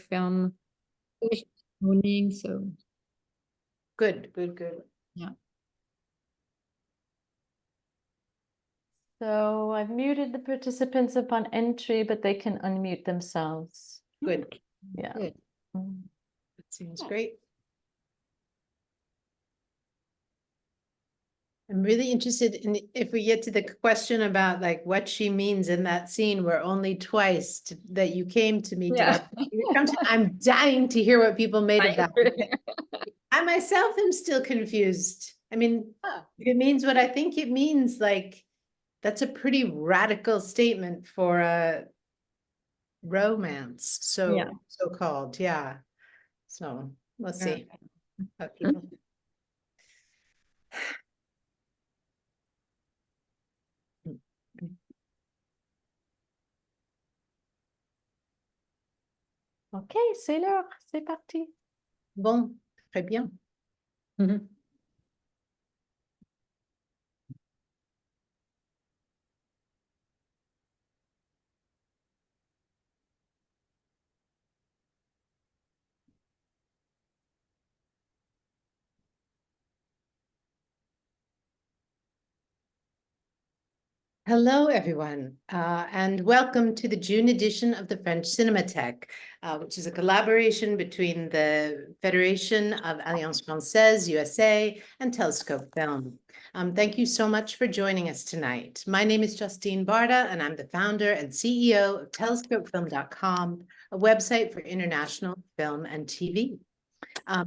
film morning. So good. Yeah. So I've muted the participants upon entry, but they can unmute themselves. Good. Yeah. Good. That seems great. I'm really interested in if we get to the question about like what she means in that scene where only twice that you came to me. Yeah. I'm dying to hear what people made of that. I myself am still confused. I mean, if it means what I think it means, like that's a pretty radical statement for a romance. So-called, yeah. So let's see. What people... Ok, c'est l'heure, c'est parti. Bon, très bien. Hello, everyone, and welcome to the June edition of the French Cinémathèque, which is a collaboration between the Federation of Alliance Françaises, USA, and Telescope Film. Thank you so much for joining us tonight. My name is Justine Barda, and I'm the founder and CEO of telescopefilm.com, a website for international film and TV.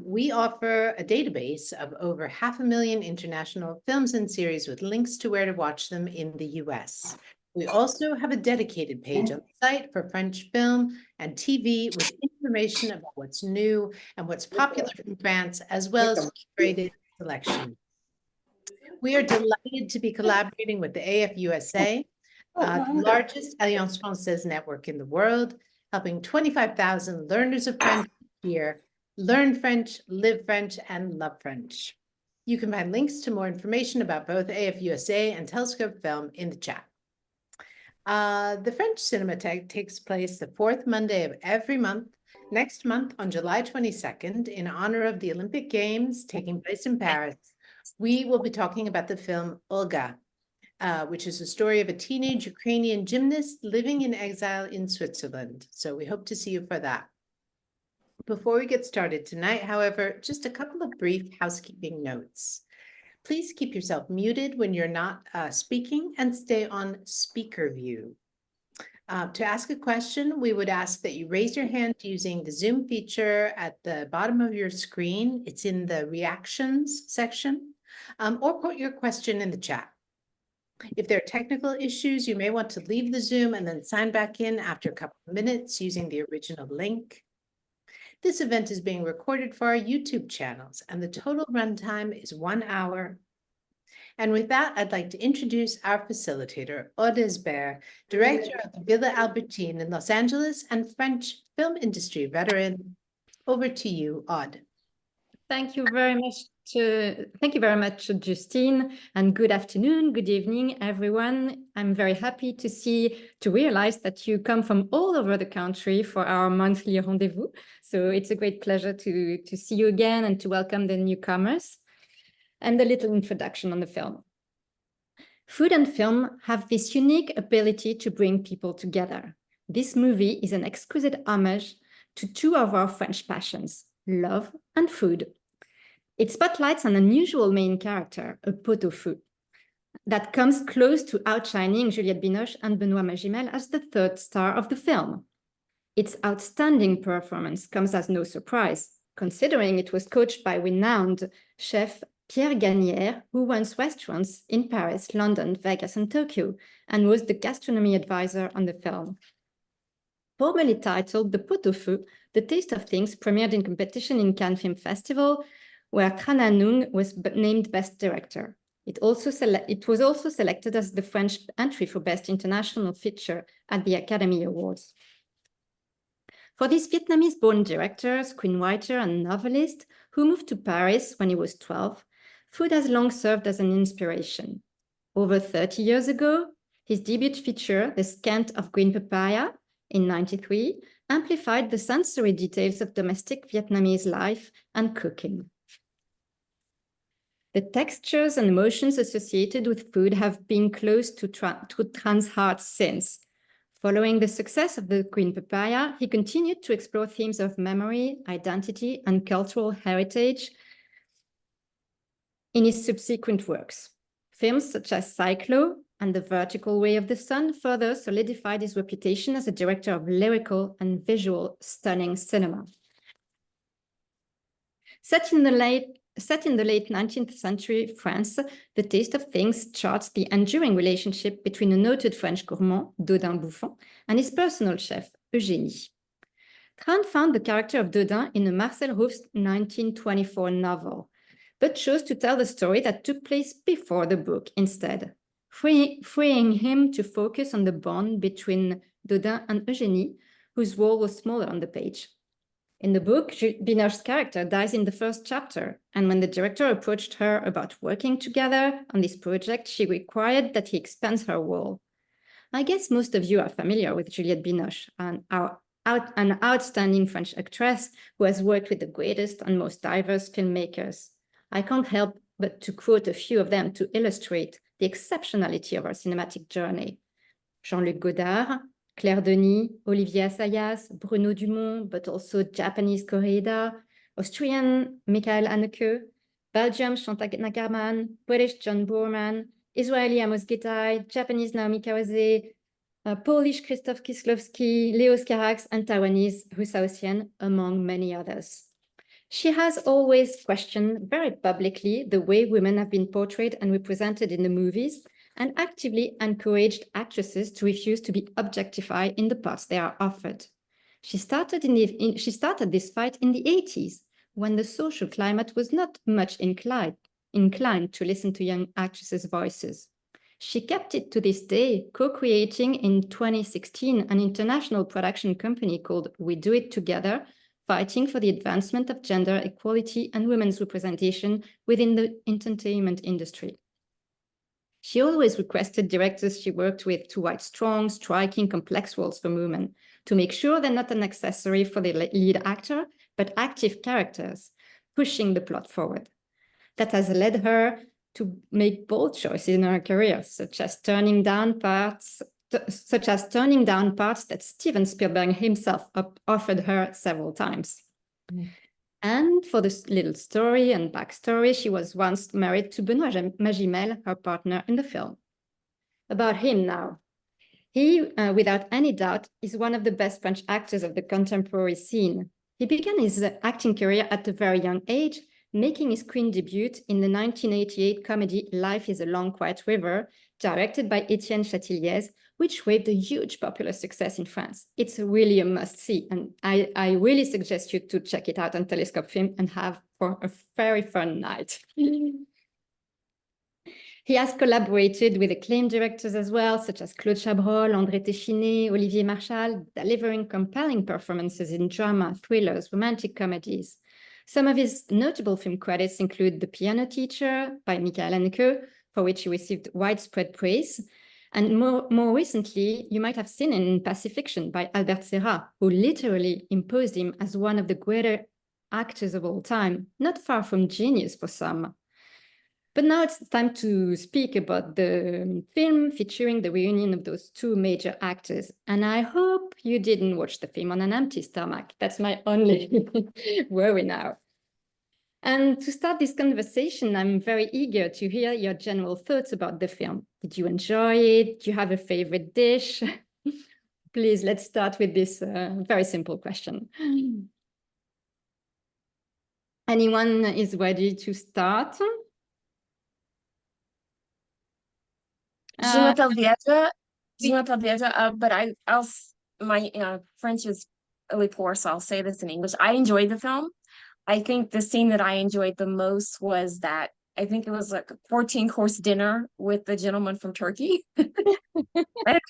We offer a database of over 500,000 international films and series with links to where to watch them in the US. We also have a dedicated page on the site for French film and TV with information about what's new and what's popular in France, as well as curated selection. We are delighted to be collaborating with the AFUSA, the largest Alliance Française network in the world, helping 25,000 learners of French each year learn French, live French, and love French. You can find links to more information about both AFUSA and Telescope Film in the chat. The French Cinémathèque takes place the fourth Monday of every month, next month on July 22nd, in honor of the Olympic Games taking place in Paris. We will be talking about the film Olga, which is a story of a teenage Ukrainian gymnast living in exile in Switzerland. So we hope to see you for that. Before we get started tonight, however, just a couple of brief housekeeping notes. Please keep yourself muted when you're not speaking and stay on speaker view. To ask a question, we would ask that you raise your hand using the Zoom feature at the bottom of your screen. It's in the reactions section, or put your question in the chat. If there are technical issues, you may want to leave the Zoom and then sign back in after a couple of minutes using the original link. This event is being recorded for our YouTube channels, and the total runtime is 1 hour. And with that, I'd like to introduce our facilitator, Aude Hesbert, director of the Villa Albertine in Los Angeles and French film industry veteran. Over to you, Aude. Thank you very much, Justine, and good afternoon, good evening, everyone. I'm very happy to realize that you come from all over the country for our monthly rendezvous. So it's a great pleasure to see you again and to welcome the newcomers. And a little introduction on the film. Food and film have this unique ability to bring people together. This movie is an exquisite homage to two of our French passions, love and food. It spotlights an unusual main character, a pot-au-feu, that comes close to outshining Juliette Binoche and Benoît Magimel as the third star of the film. Its outstanding performance comes as no surprise, considering it was coached by renowned chef Pierre Gagnère, who runs restaurants in Paris, London, Vegas, and Tokyo, and was the gastronomy advisor on the film. Formerly titled The Pot-au-Feu, The Taste of Things premiered in competition in Cannes Film Festival, where Tran Anh was named Best Director. It was also selected as the French entry for Best International Feature at the Academy Awards. For this Vietnamese-born director, screenwriter, and novelist who moved to Paris when he was 12, food has long served as an inspiration. Over 30 years ago, his debut feature, The Scent of Green Papaya, in 1993, amplified the sensory details of domestic Vietnamese life and cooking. The textures and emotions associated with food have been close to Tran's heart since. Following the success of The Green Papaya, he continued to explore themes of memory, identity, and cultural heritage in his subsequent works. Films such as Cyclo and The Vertical Way of the Sun further solidified his reputation as a director of lyrical and visual stunning cinema. Set in the late 19th century France, The Taste of Things charts the enduring relationship between a noted French gourmand, Dodin Bouffant, and his personal chef, Eugénie. Tran found the character of Dodin in a Marcel Rouf's 1924 novel, but chose to tell the story that took place before the book instead, freeing him to focus on the bond between Dodin and Eugénie, whose role was smaller on the page. In the book, Binoche's character dies in the first chapter, and when the director approached her about working together on this project, she required that he expands her role. I guess most of you are familiar with Juliette Binoche, an outstanding French actress who has worked with the greatest and most diverse filmmakers. I can't help but to quote a few of them to illustrate the exceptionality of our cinematic journey. Jean-Luc Godard, Claire Denis, Olivier Assayas, Bruno Dumont, but also Japanese Koreeda, Austrian Michael Haneke, Belgium Chantal Ackerman, British John Boorman, Israeli Amos Gitai, Japanese Naomi Kawase, Polish Krzysztof Kieslowski, Leo Carax, and Taiwanese Hu Shaoxian, among many others. She has always questioned very publicly the way women have been portrayed and represented in the movies, and actively encouraged actresses to refuse to be objectified in the parts they are offered. She started this fight in the 80s, when the social climate was not much inclined to listen to young actresses' voices. She kept it to this day, co-creating in 2016 an international production company called We Do It Together, fighting for the advancement of gender equality and women's representation within the entertainment industry. She always requested directors she worked with to write strong, striking, complex roles for women, to make sure they're not an accessory for the lead actor, but active characters, pushing the plot forward. That has led her to make bold choices in her career, such as turning down parts that Steven Spielberg himself offered her several times. And for this little story and backstory, she was once married to Benoît Magimel, her partner in the film. About him now. He, without any doubt, is one of the best French actors of the contemporary scene. He began his acting career at a very young age, making his screen debut in the 1988 comedy Life is a Long Quiet River, directed by Étienne Châtilliez, which waved a huge popular success in France. It's really a must-see, and I really suggest you to check it out on Telescope Film and have for a very fun night. He has collaborated with acclaimed directors as well, such as Claude Chabrol, André Téchiné, Olivier Marchal, delivering compelling performances in drama, thrillers, romantic comedies. Some of his notable film credits include The Piano Teacher by Michael Haneke, for which he received widespread praise. And more recently, you might have seen in Pacifiction by Albert Serra, who literally imposed him as one of the greater actors of all time, not far from genius for some. But now it's time to speak about the film featuring the reunion of those two major actors. And I hope you didn't watch the film on an empty stomach. That's my only worry now. And to start this conversation, I'm very eager to hear your general thoughts about the film. Did you enjoy it? Do you have a favorite dish? Please, let's start with this very simple question. Anyone is ready to start? Je m'appelle Vieja, but my French is really poor, so I'll say this in English. I enjoyed the film. I think the scene that I enjoyed the most was that I think it was like a 14-course dinner with the gentleman from Turkey. And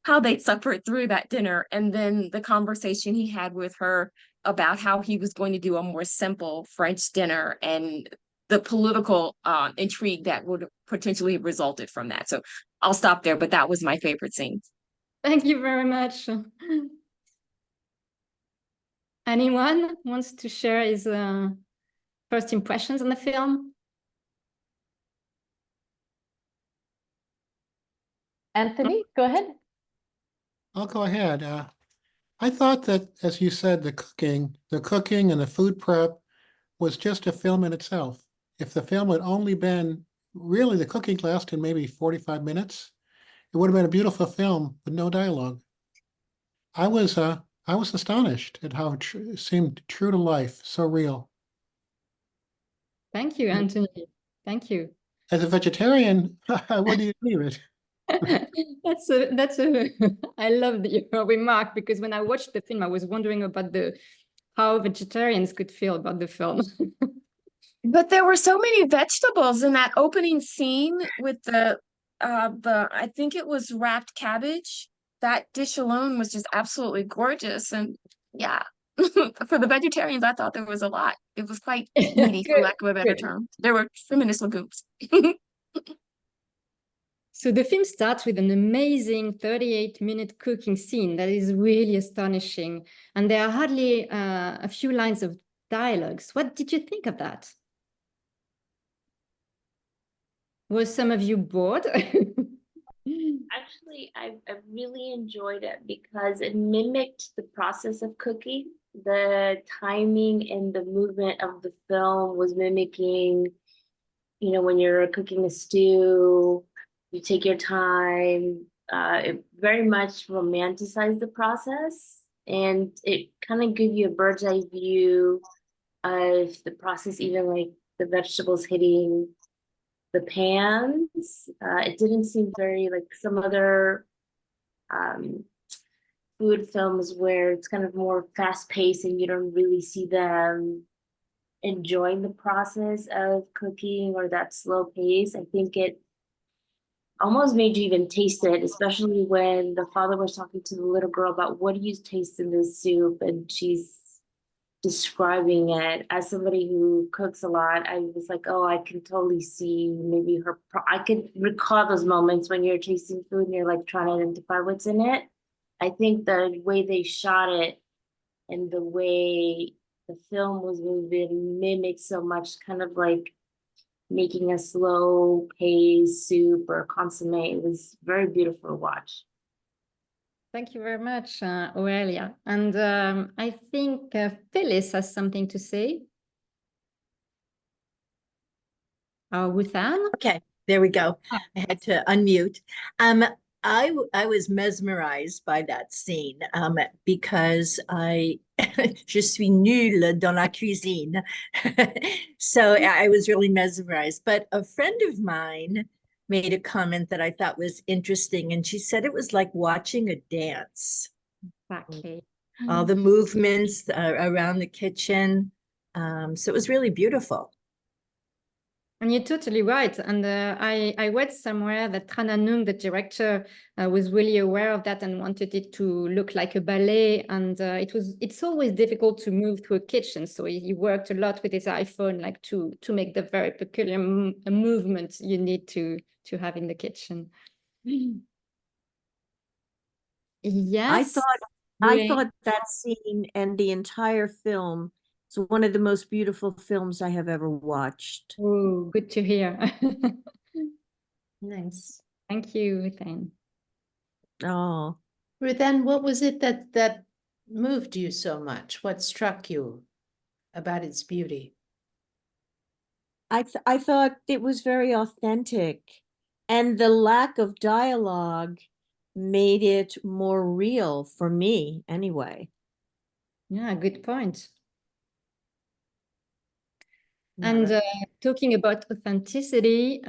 how they suffered through that dinner, and then the conversation he had with her about how he was going to do a more simple French dinner and the political intrigue that would potentially have resulted from that. So I'll stop there, but that was my favorite scene. Thank you very much. Anyone wants to share his first impressions on the film? Anthony, go ahead. I'll go ahead. I thought that, as you said, the cooking and the food prep was just a film in itself. If the film had only been, really the cooking lasted maybe 45 minutes, it would have been a beautiful film with no dialogue. I was astonished at how it seemed true to life, so real. Thank you, Anthony. Thank you. As a vegetarian, I wouldn't believe it. I love your remark, because when I watched the film, I was wondering about how vegetarians could feel about the film. But there were so many vegetables in that opening scene with the I think it was wrapped cabbage. That dish alone was just absolutely gorgeous. And yeah, for the vegetarians, I thought there was a lot. It was quite meaty, for lack of a better term. There were tremendous legumes. So the film starts with an amazing 38-minute cooking scene that is really astonishing. And there are hardly a few lines of dialogues. What did you think of that? Was some of you bored? Actually, I really enjoyed it because it mimicked the process of cooking. The timing and the movement of the film was mimicking, you know, when you're cooking a stew, you take your time. It very much romanticized the process, and it kind of gave you a bird's eye view of the process, even like the vegetables hitting the pans. It didn't seem very like some other food films where it's kind of more fast paced and you don't really see them enjoying the process of cooking or that slow pace. I think it almost made you even taste it, especially when the father was talking to the little girl about what do you taste in this soup, and she's describing it. As somebody who cooks a lot, I was like, oh, I can totally see maybe I could recall those moments when you're tasting food and you're like trying to identify what's in it. I think the way they shot it and the way the film was moving mimicked so much, kind of like making a slow paced soup or consomme. It was very beautiful to watch. Thank you very much, Aurelia. And I think Phyllis has something to say. Wuthan? Okay, there we go. I had to unmute. I was mesmerized by that scene because je suis nulle dans la cuisine. So I was really mesmerized. But a friend of mine made a comment that I thought was interesting, and she said it was like watching a dance. Exactly. All the movements around the kitchen. So it was really beautiful. And you're totally right. And I read somewhere that Tran Anung, the director, was really aware of that and wanted it to look like a ballet. And it's always difficult to move through a kitchen. So he worked a lot with his iPhone, like to make the very peculiar movement you need to have in the kitchen. Yes. I thought that scene and the entire film is one of the most beautiful films I have ever watched. Oh, good to hear. Nice. Thank you, Ruthen. Oh, Ruthen, what was it that moved you so much? What struck you about its beauty? I thought it was very authentic, and the lack of dialogue made it more real for me anyway. Yeah, good point. And talking about authenticity,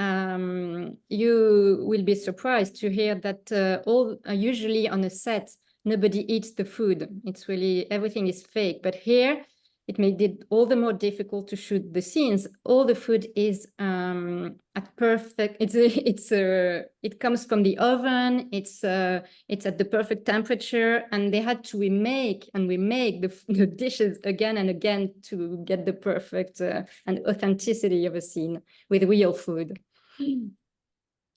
you will be surprised to hear that usually on a set, nobody eats the food. It's really, everything is fake. But here, it made it all the more difficult to shoot the scenes. All the food is at perfect. It comes from the oven. It's at the perfect temperature, and they had to remake the dishes again and again to get the perfect and authenticity of a scene with real food. And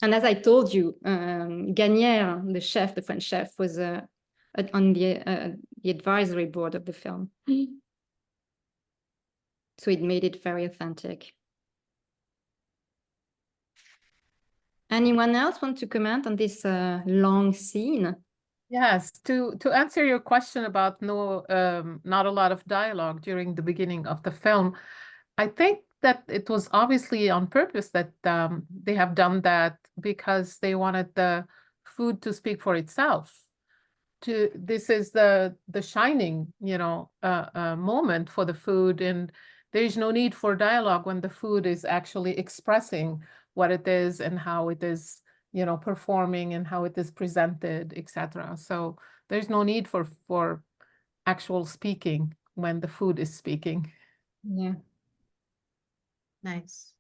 as I told you, Gagnère, the French chef, was a on the advisory board of the film. So it made it very authentic. Anyone else want to comment on this long scene? Yes, to answer your question about not a lot of dialogue during the beginning of the film, I think that it was obviously on purpose that they have done that because they wanted the food to speak for itself. This is the shining, moment for the food, and there is no need for dialogue when the food is actually expressing what it is and how it is, performing and how it is presented, etc. So there's no need for actual speaking when the food is speaking. Yeah. Nice.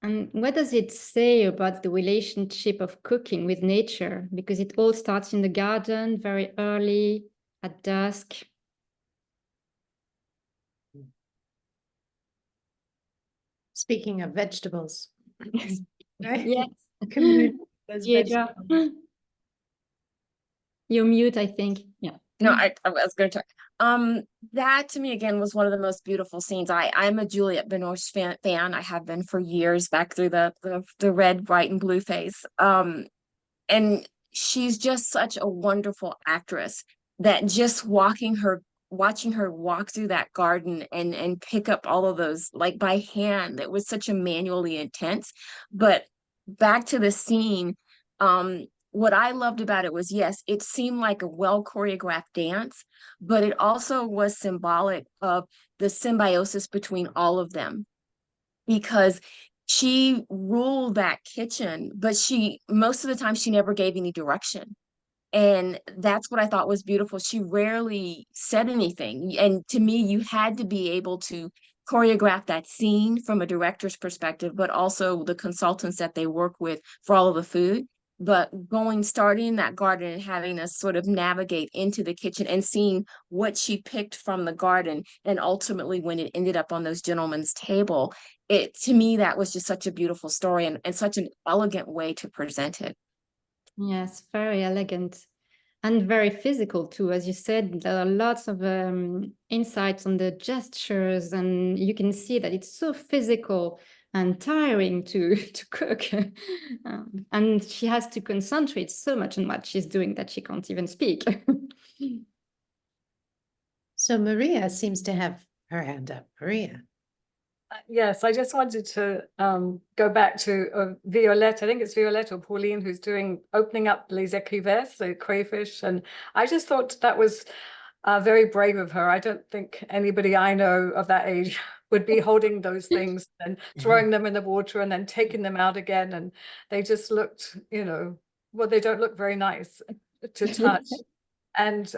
And what does it say about the relationship of cooking with nature? Because it all starts in the garden very early at dusk. Speaking of vegetables, right? Yes. Community does Deirdre. vegetables. You're mute, I think. Yeah. No, I was going to try. That to me again was one of the most beautiful scenes. I'm a Juliette Binoche fan. I have been for years, back through the red, white, and blue phase. And she's just such a wonderful actress that just watching her walk through that garden and pick up all of those like by hand, it was such a manually intense. But back to the scene, what I loved about it was, yes, it seemed like a well choreographed dance, but it also was symbolic of the symbiosis between all of them, because she ruled that kitchen, but most of the time she never gave any direction. And that's what I thought was beautiful. She rarely said anything. And to me, you had to be able to choreograph that scene from a director's perspective, but also the consultants that they work with for all of the food. But starting in that garden and having us sort of navigate into the kitchen and seeing what she picked from the garden, and ultimately when it ended up on those gentlemen's table, to me, that was just such a beautiful story and such an elegant way to present it. Yes, very elegant and very physical too. As you said, there are lots of insights on the gestures, and you can see that it's so physical and tiring to cook. And she has to concentrate so much on what she's doing that she can't even speak. So Maria seems to have her hand up. Maria. Yes, I just wanted to go back to Violette. I think it's Violette or Pauline who's opening up Les Écrivains, the crayfish. And I just thought that was very brave of her. I don't think anybody I know of that age would be holding those things and throwing them in the water and then taking them out again. And they just looked, well, they don't look very nice to touch. And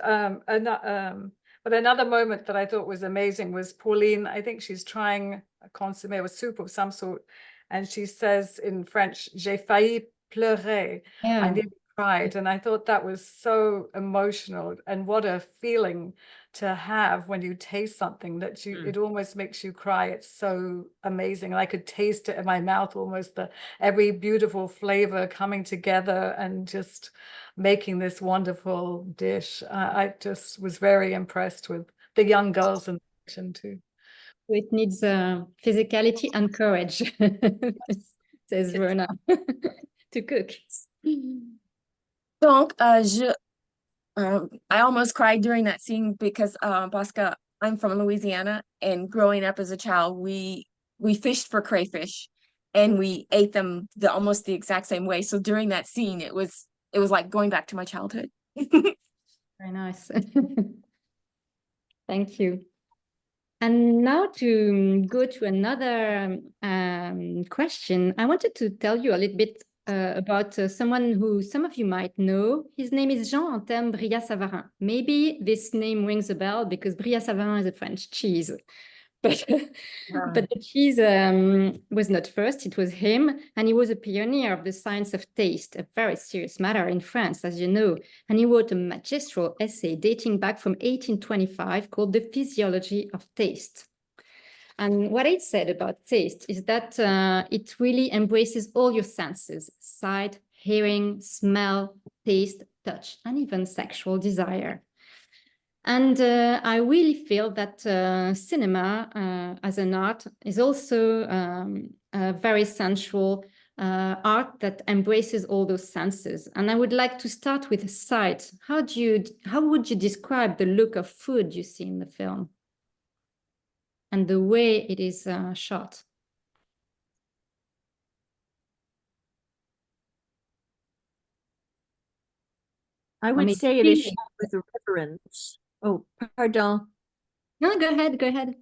but another moment that I thought was amazing was Pauline. I think she's trying a consommé or soup of some sort, and she says in French, "J'ai failli pleurer." Yeah. I nearly cried, and I thought that was so emotional. And what a feeling to have when you taste something that it almost makes you cry. It's so amazing. I could taste it in my mouth, almost every beautiful flavor coming together and just making this wonderful dish. I just was very impressed with the young girls in the kitchen too. It needs physicality and courage, says Verna, to cook. Donc, I almost cried during that scene because Bosca, I'm from Louisiana, and growing up as a child, we fished for crayfish, and we ate them almost the exact same way. So during that scene, it was like going back to my childhood. Very nice. Thank you. And now to go to another question, I wanted to tell you a little bit about someone who some of you might know. His name is Jean-Antoine Brillat-Savarin. Maybe this name rings a bell because Brillat-Savarin is a French cheese. But the cheese was not first, it was him. And he was a pioneer of the science of taste, a very serious matter in France, as you know. And he wrote a magistral essay dating back from 1825 called The Physiology of Taste. And what it said about taste is that it really embraces all your senses: sight, hearing, smell, taste, touch, and even sexual desire. And I really feel that cinema as an art is also a very sensual art that embraces all those senses. And I would like to start with sight. How would you describe the look of food you see in the film and the way it is shot? I would mean, say it is feeling. shot with reverence. Oh, pardon. No, go ahead, go ahead.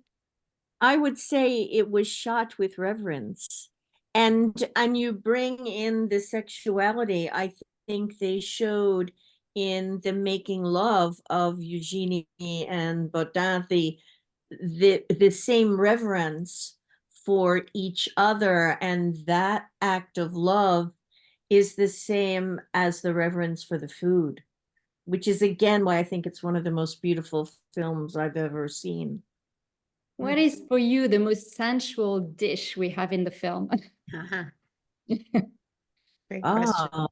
I would say it was shot with reverence. And you bring in the sexuality. I think they showed in the making love of Eugenie and Baudin the same reverence for each other, and that act of love is the same as the reverence for the food, which is again why I think it's one of the most beautiful films I've ever seen. What is for you the most sensual dish we have in the film? Great question.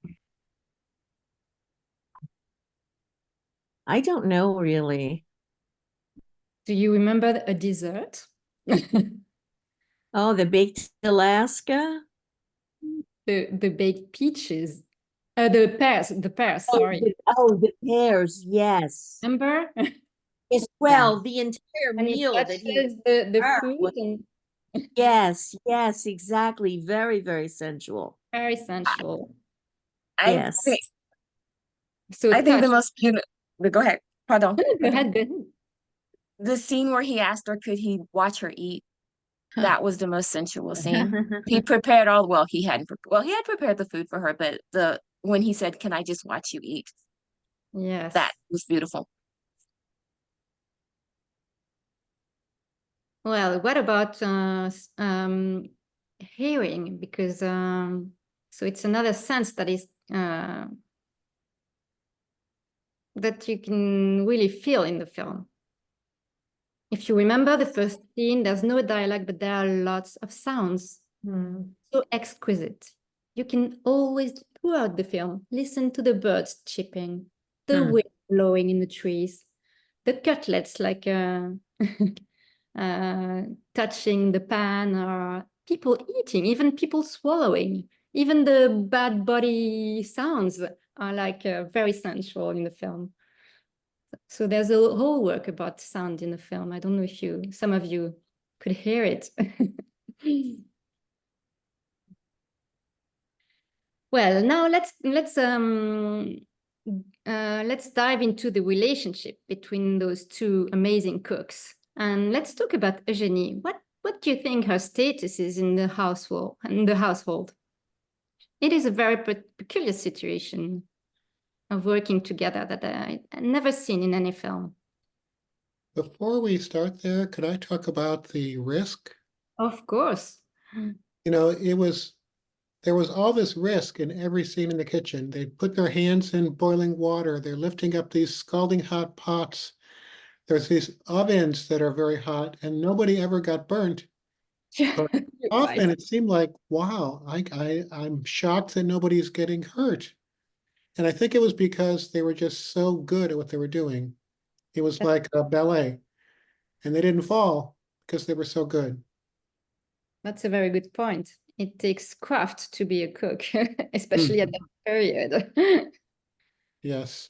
I don't know really. Do you remember a dessert? Oh, the baked Alaska? The baked peaches. The pears, sorry. The pears, yes. Remember? As well, the entire And it meal that he touches the Ah, food what- and Yes, yes, exactly. Very, very sensual. very sensual. Yes. Okay, So I think the touch. most beautiful. Go ahead. Pardon. Go ahead, go ahead. The scene where he asked her, could he watch her eat? That was the most sensual scene. He prepared all well. He had prepared the food for her, but when he said, "Can I just watch you eat?" Yes. That was beautiful. Well, what about hearing? Because so it's another sense that is that you can really feel in the film. If you remember the first scene, there's no dialogue, but there are lots of sounds. So exquisite. You can always, throughout the film, listen to the birds chirping, the wind blowing in the trees, the cutlets like touching the pan, or people eating, even people swallowing. Even the bad body sounds are like very sensual in the film. So there's a whole work about sound in the film. I don't know if some of you could hear it. Well, now let's dive into the relationship between those two amazing cooks, and let's talk about Eugenie. What do you think her status is in the household? It is a very peculiar situation of working together that I've never seen in any film. Before we start there, could I talk about the risk? Of course. You know, there was all this risk in every scene in the kitchen. They put their hands in boiling water. They're lifting up these scalding hot pots. There's these ovens that are very hot, and nobody ever got burnt. But often it seemed like, wow, I'm shocked that nobody's getting hurt. And I think it was because they were just so good at what they were doing. It was like a ballet, and they didn't fall because they were so good. That's a very good point. It takes craft to be a cook, especially at that period. Yes.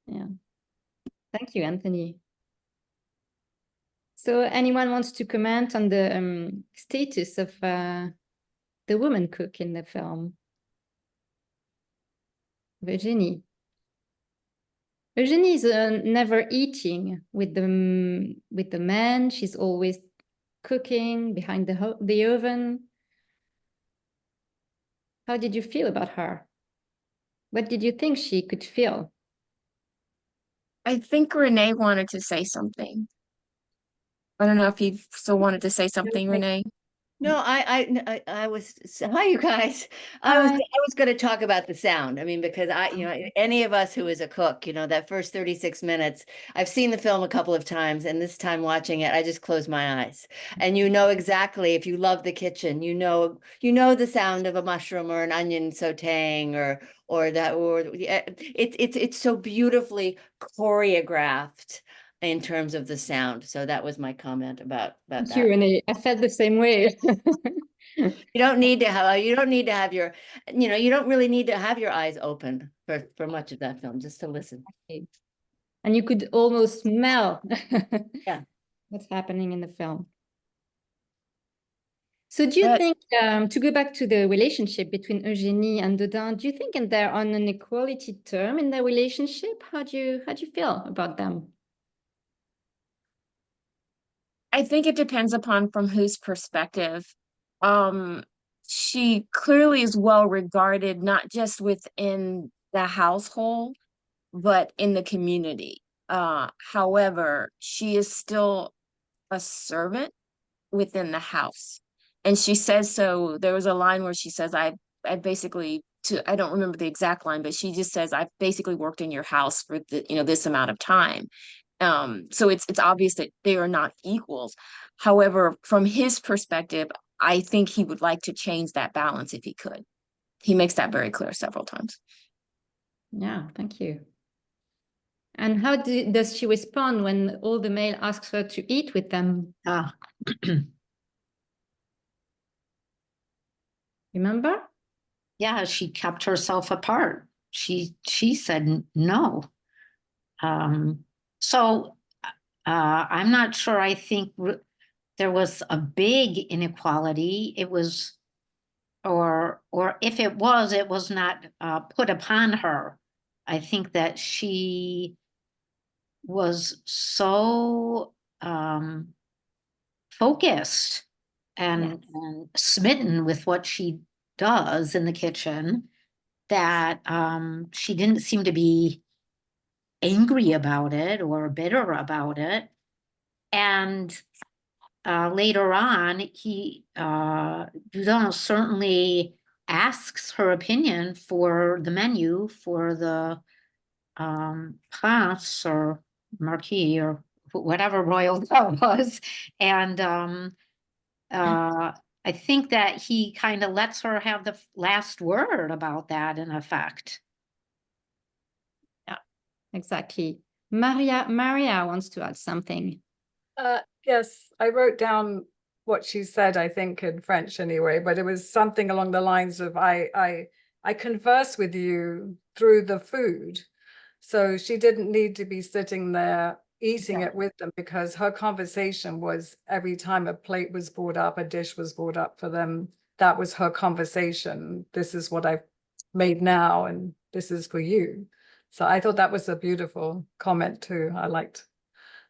Yeah. Thank you, Anthony. So anyone wants to comment on the status of the woman cook in the film? Virginie. Eugenie is never eating with the man. She's always cooking behind the oven. How did you feel about her? What did you think she could feel? I think Renee wanted to say something. I don't know if you still wanted to say something, Renee. No, I was, hi, you guys. I Hi. was going to talk about the sound. I mean, because any of us who is a cook, that first 36 minutes, I've seen the film a couple of times, and this time watching it, I just closed my eyes. And exactly, if you love the kitchen, you know the sound of a mushroom or an onion sautéing it's so beautifully choreographed in terms of the sound. So that was my comment about Thank that. you, Renee. I felt the same way. You don't need to have your, you don't really need to have your eyes open for much of that film, just to listen. And you could almost smell Yeah. what's happening in the film. So do you think, to go back to the relationship between Eugénie and Dodin, do you think they're on an equality term in their relationship? How do you feel about them? I think it depends upon from whose perspective. She clearly is well regarded, not just within the household, but in the community. However, she is still a servant within the house. And she says so. There was a line where she says, I basically, I don't remember the exact line, but she just says, I've basically worked in your house for this amount of time. So it's obvious that they are not equals. However, from his perspective, I think he would like to change that balance if he could. He makes that very clear several times. Yeah, thank you. And how does she respond when all the male asks her to eat with them? Remember? Yeah, she kept herself apart. She said no. So I'm not sure. I think there was a big inequality. It was, or if it was not put upon her. I think that she was so focused and smitten with what she does in the kitchen that she didn't seem to be angry about it or bitter about it. And later on, Dodin certainly asks her opinion for the menu for the Prince or Marquis or whatever royal that was. And I think that he kind of lets her have the last word about that in effect. Yeah, exactly. Maria wants to add something. Yes, I wrote down what she said, I think in French anyway, but it was something along the lines of I converse with you through the food. So she didn't need to be sitting there eating it with them, because her conversation was every time a plate was brought up, a dish was brought up for them, that was her conversation. This is what I've made now, and this is for you. So I thought that was a beautiful comment too. I liked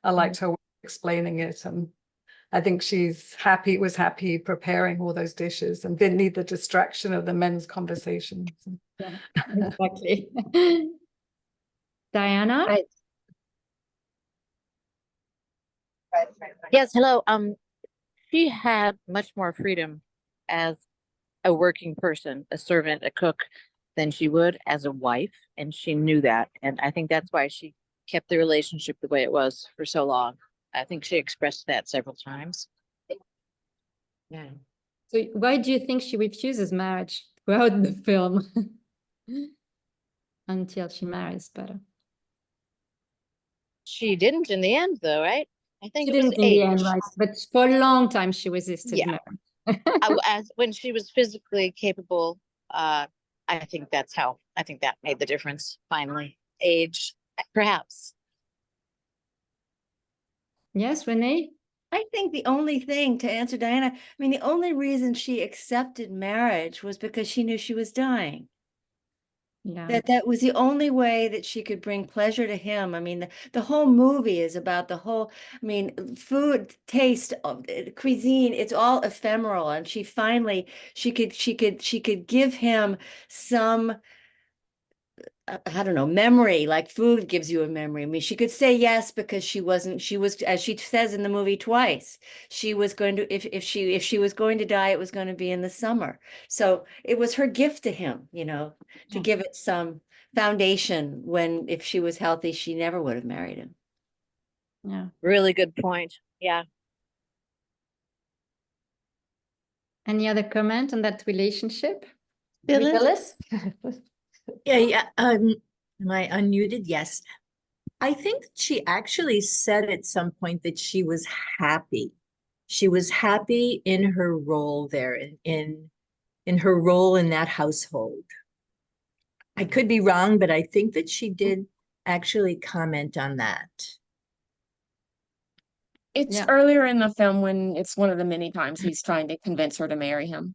her way of explaining it, and I think was happy preparing all those dishes and didn't need the distraction of the men's conversations. Yeah, exactly. Diana? Yes, hello. She had much more freedom as a working person, a servant, a cook, than she would as a wife, and she knew that. And I think that's why she kept the relationship the way it was for so long. I think she expressed that several times. Yeah. So why do you think she refuses marriage throughout the film? Until she marries better. She didn't in the end, though, right? I think She it was didn't in the end, right? But for a long time she resisted marriage. As when she was physically capable, I think that made the difference finally. Age, perhaps. Yes, Renee? I think the only thing, to answer Diana, I mean, the only reason she accepted marriage was because she knew she was dying. Yeah. That was the only way that she could bring pleasure to him. I mean, the whole movie is about food, taste, cuisine, it's all ephemeral. And she finally, she could give him some I don't know, memory, like food gives you a memory. I mean, she could say yes because she was, as she says in the movie twice, she was going to, if she was going to die, it was going to be in the summer. So it was her gift to him, you know, to give it some foundation when, if she was healthy, she never would have married him. Yeah. Really good point. Yeah. Any other comment on that relationship? Phyllis? Yeah. Am I unmuted? Yes. I think she actually said at some point that she was happy. She was happy in her role there, in her role in that household. I could be wrong, but I think that she did actually comment on that. It's Yeah. earlier in the film when it's one of the many times he's trying to convince her to marry him.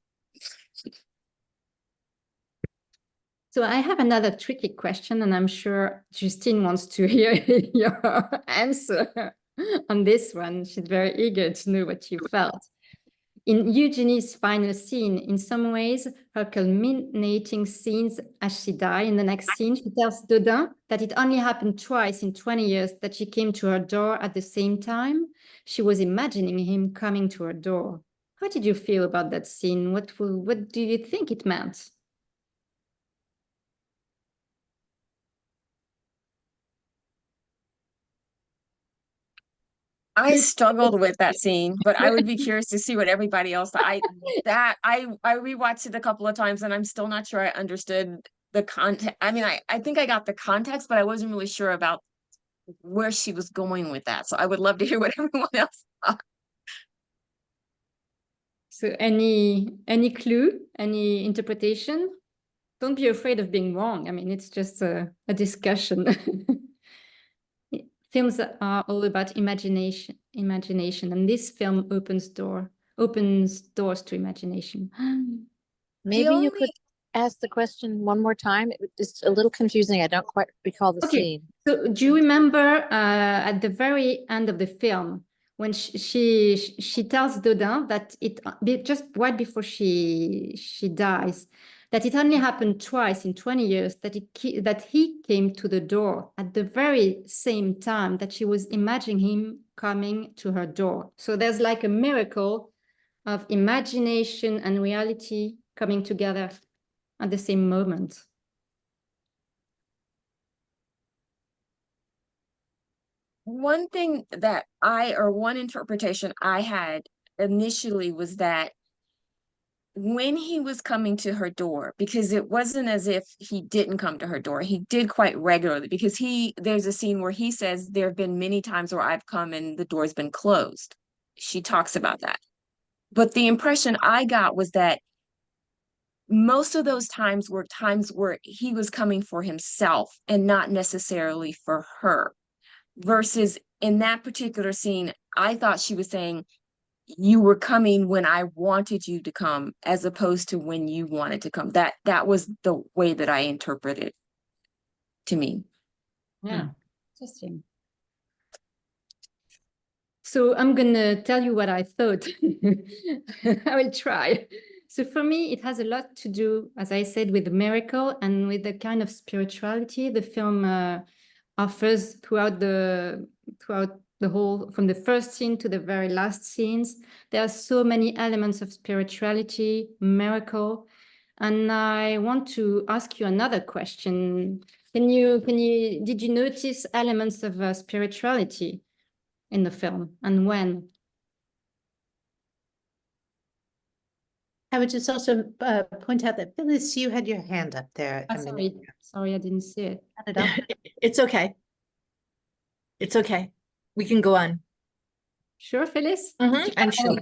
So I have another tricky question, and I'm sure Justine wants to hear your answer on this one. She's very eager to know what you felt. In Eugenie's final scene, in some ways, her culminating scenes as she died, in the next scene, she tells Dodin that it only happened twice in 20 years that she came to her door at the same time. She was imagining him coming to her door. How did you feel about that scene? What do you think it meant? I struggled with that scene, but I would be curious to see what everybody else I rewatched it a couple of times and I'm still not sure I understood the context. I mean, I think I got the context, but I wasn't really sure about where she was going with that. So I would love to hear what everyone else thought. So any clue, any interpretation? Don't be afraid of being wrong. I mean, it's just a discussion. Films are all about imagination, and this film opens doors to imagination. Maybe you could ask the question one more time. It's a little confusing. I don't quite recall the scene. So do you remember at the very end of the film when she tells Dodin that it just right before she dies, that it only happened twice in 20 years, that he came to the door at the very same time that she was imagining him coming to her door. So there's like a miracle of imagination and reality coming together at the same moment. One thing that one interpretation I had initially was that when he was coming to her door, because it wasn't as if he didn't come to her door, he did quite regularly, because there's a scene where he says there have been many times where I've come and the door's been closed. She talks about that. But the impression I got was that most of those times were times where he was coming for himself and not necessarily for her. Versus in that particular scene, I thought she was saying, you were coming when I wanted you to come, as opposed to when you wanted to come. That was the way that I interpreted to me. Yeah, interesting. So I'm gonna tell you what I thought. I will try. So for me, it has a lot to do, as I said, with the miracle and with the kind of spirituality the film offers throughout the whole, from the first scene to the very last scenes. There are so many elements of spirituality, miracle, and I want to ask you another question. Did you notice elements of spirituality in the film, and when? I would just also point out that Phyllis, you had your hand up there a minute ago. Sorry, I didn't see it. It's okay. It's okay. We can go on. Sure, Phyllis? I'm sure.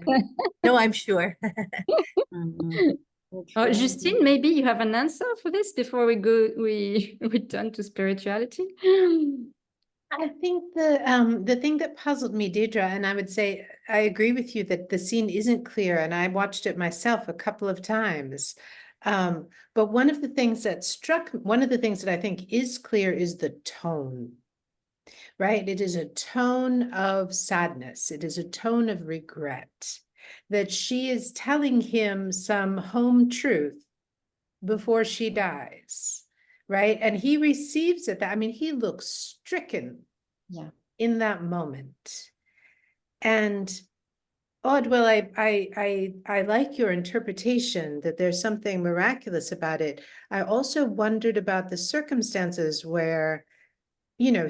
No, I'm sure. Oh, Justine, maybe you have an answer for this before we turn to spirituality. I think the thing that puzzled me, Deirdre, and I would say I agree with you that the scene isn't clear, and I watched it myself a couple of times. But one of the things that I think is clear is the tone, right? It is a tone of sadness. It is a tone of regret, that she is telling him some home truth before she dies. right? And he receives it. I mean, he looks stricken in that moment. And Aude, well, I like your interpretation that there's something miraculous about it. I also wondered about the circumstances where, you know,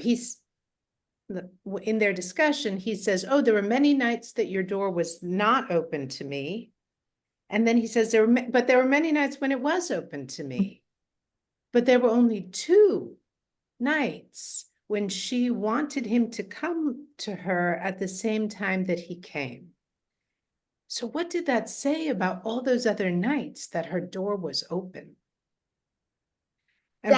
in their discussion, he says, oh, there were many nights that your door was not open to me. And then he says, there were many nights when it was open to me. But there were only 2 nights when she wanted him to come to her at the same time that he came. So what did that say about all those other nights that her door was open? And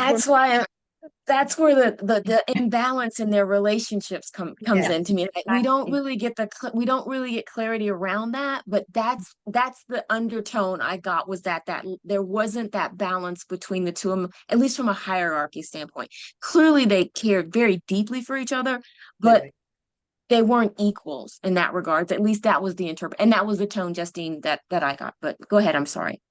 that's where the imbalance in their relationships comes into me. We don't really get clarity around that, but that's the undertone I got, was that there wasn't that balance between the two of them, at least from a hierarchy standpoint. Clearly they cared very deeply for each other, but they weren't equals in that regard. At least that was the and that was the tone, Justine, that I got. But go ahead, I'm sorry.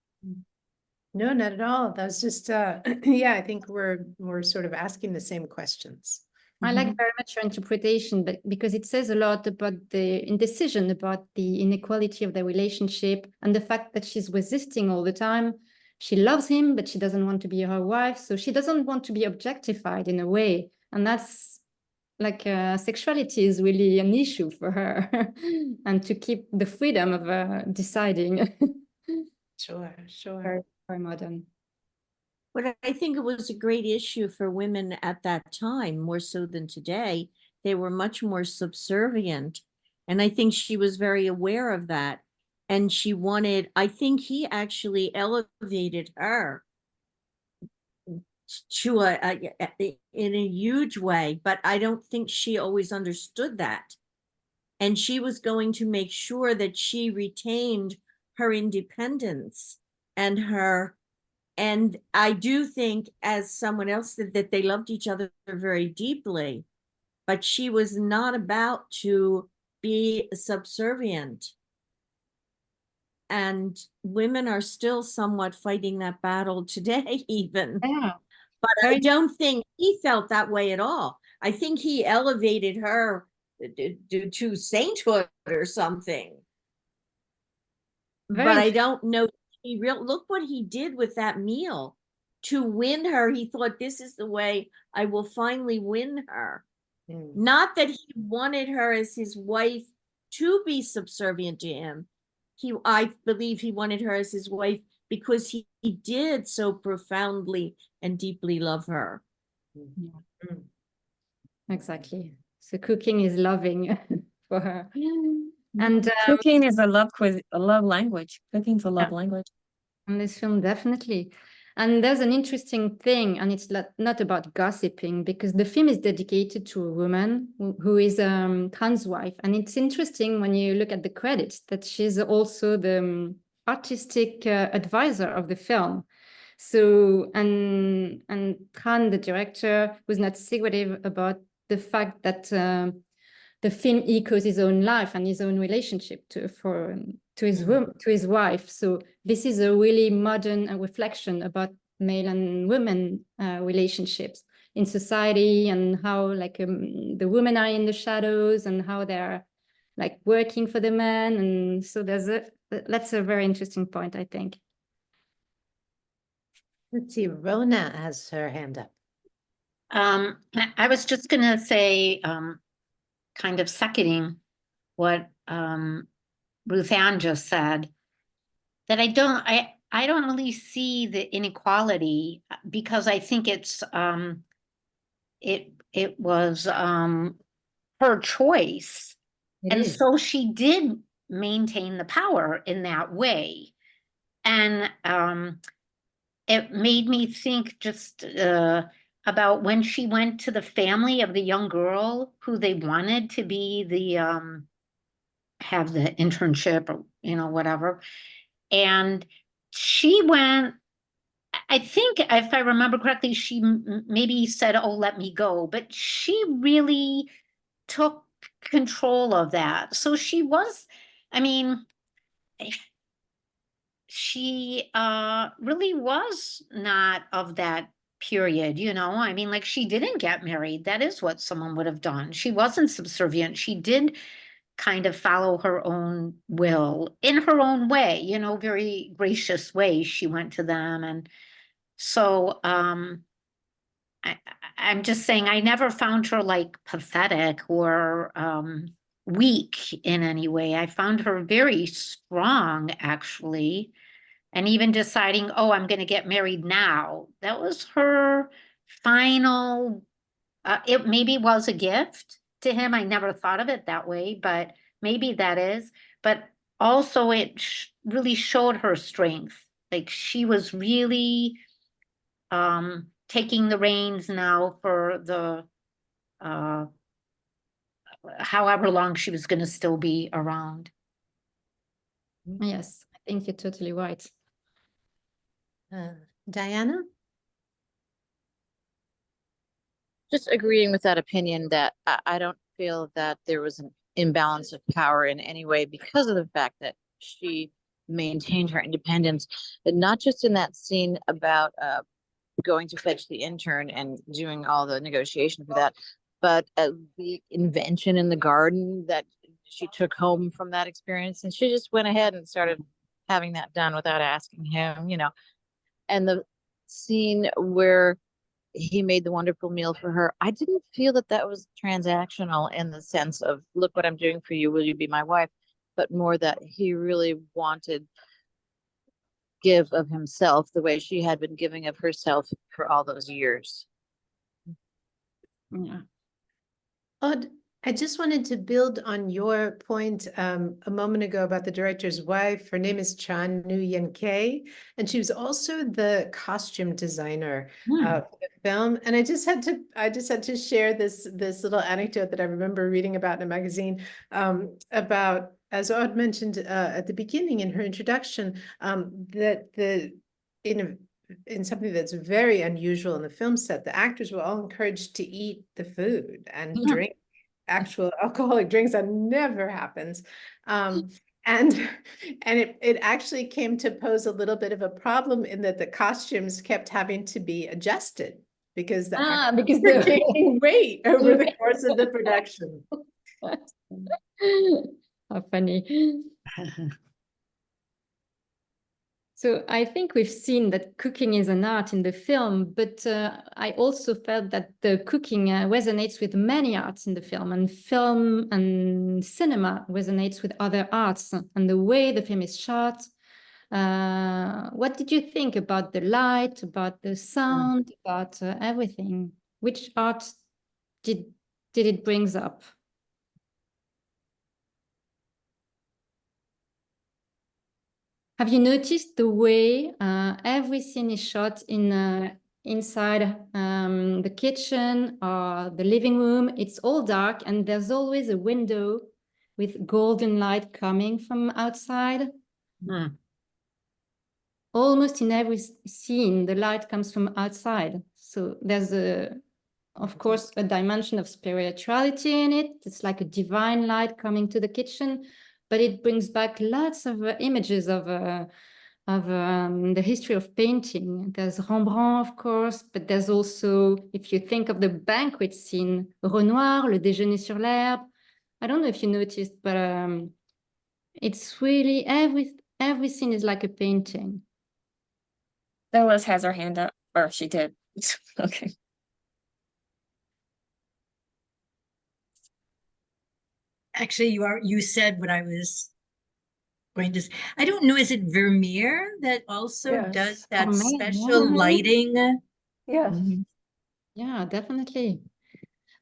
No, not at all. That was just, yeah, I think we're sort of asking the same questions. I like very much your interpretation, but because it says a lot about the indecision, about the inequality of the relationship, and the fact that she's resisting all the time. She loves him, but she doesn't want to be her wife, so she doesn't want to be objectified in a way, and that's like sexuality is really an issue for her, and to keep the freedom of deciding. Sure. Very, very modern. But I think it was a great issue for women at that time, more so than today. They were much more subservient. And I think she was very aware of that. And I think he actually elevated her to in a huge way, but I don't think she always understood that. And she was going to make sure that she retained her independence and I do think, as someone else said, that they loved each other very deeply, but she was not about to be subservient. And women are still somewhat fighting that battle today, even. Yeah. But I don't think he felt that way at all. I think he elevated her to sainthood or something. But I don't know. Look what he did with that meal to win her. He thought, this is the way I will finally win her. Not that he wanted her as his wife to be subservient to him. I believe he wanted her as his wife because he did so profoundly and deeply love her. Exactly. So cooking is loving for her. And cooking is a love language. Cooking's a love language. In this film, definitely. And there's an interesting thing, and it's not about gossiping, because the film is dedicated to a woman who is a trans wife. And it's interesting when you look at the credits that she's also the artistic advisor of the film. So, and Tran, the director, was not secretive about the fact that the film echoes his own life and his own relationship to his wife. So this is a really modern reflection about male and women relationships in society, and how the women are in the shadows and how they're like working for the men. And so that's a very interesting point, I think. Let's see, Rona has her hand up. I was just going to say, kind of seconding what Ruth Ann just said, that I don't really see the inequality, because I think it's it was her choice, so she did maintain the power in that way. And it made me think just about when she went to the family of the young girl who they wanted to be the have the internship, or whatever. And she went, I think if I remember correctly, she maybe said, oh, let me go, but she really took control of that. So she was, I mean, she really was not of that period, you know? I mean, like, she didn't get married. That is what someone would have done. She wasn't subservient. She did kind of follow her own will in her own way, you know, very gracious way. She went to them. And so I'm just saying, I never found her like pathetic or weak in any way. I found her very strong, actually. And even deciding, oh, I'm going to get married now. That was her final, it maybe was a gift to him. I never thought of it that way, but maybe that is. But also it really showed her strength. Like she was really taking the reins now for the however long she was going to still be around. Yes, I think you're totally right. Diana? Just agreeing with that opinion that I don't feel that there was an imbalance of power in any way because of the fact that she maintained her independence, but not just in that scene about going to fetch the intern and doing all the negotiation for that, but the invention in the garden that she took home from that experience. And she just went ahead and started having that done without asking him, you know. And the scene where he made the wonderful meal for her, I didn't feel that that was transactional in the sense of, look what I'm doing for you, will you be my wife? But more that he really wanted give of himself the way she had been giving of herself for all those years. Yeah. Aude, I just wanted to build on your point a moment ago about the director's wife. Her name is Chan Nguyen Kay, and she was also the costume designer for the film. And I just had to share this little anecdote that I remember reading about in a magazine about, as Aude mentioned at the beginning in her introduction, that in something that's very unusual in the film set, the actors were all encouraged to eat the food and drink actual alcoholic drinks. That never happens. And it actually came to pose a little bit of a problem in that the costumes kept having to be adjusted because the actors because were gaining weight over the course of the production. How funny. So I think we've seen that cooking is an art in the film, but I also felt that the cooking resonates with many arts in the film and cinema resonates with other arts and the way the film is shot. What did you think about the light, about the sound, about everything? Which art did it brings up? Have you noticed the way every scene is shot in inside the kitchen or the living room? It's all dark and there's always a window with golden light coming from outside. Almost in every scene, the light comes from outside. So there's of course, a dimension of spirituality in it. It's like a divine light coming to the kitchen, but it brings back lots of images of the history of painting. There's Rembrandt, of course, but there's also, if you think of the banquet scene, Renoir, Le Déjeuner sur l'herbe. I don't know if you noticed, but it's really every scene is like a painting. Phyllis has her hand up, or she did. Okay. Actually, you said what I was going to say. I don't know, is it Vermeer that also does that special lighting? Yes. Yeah, definitely.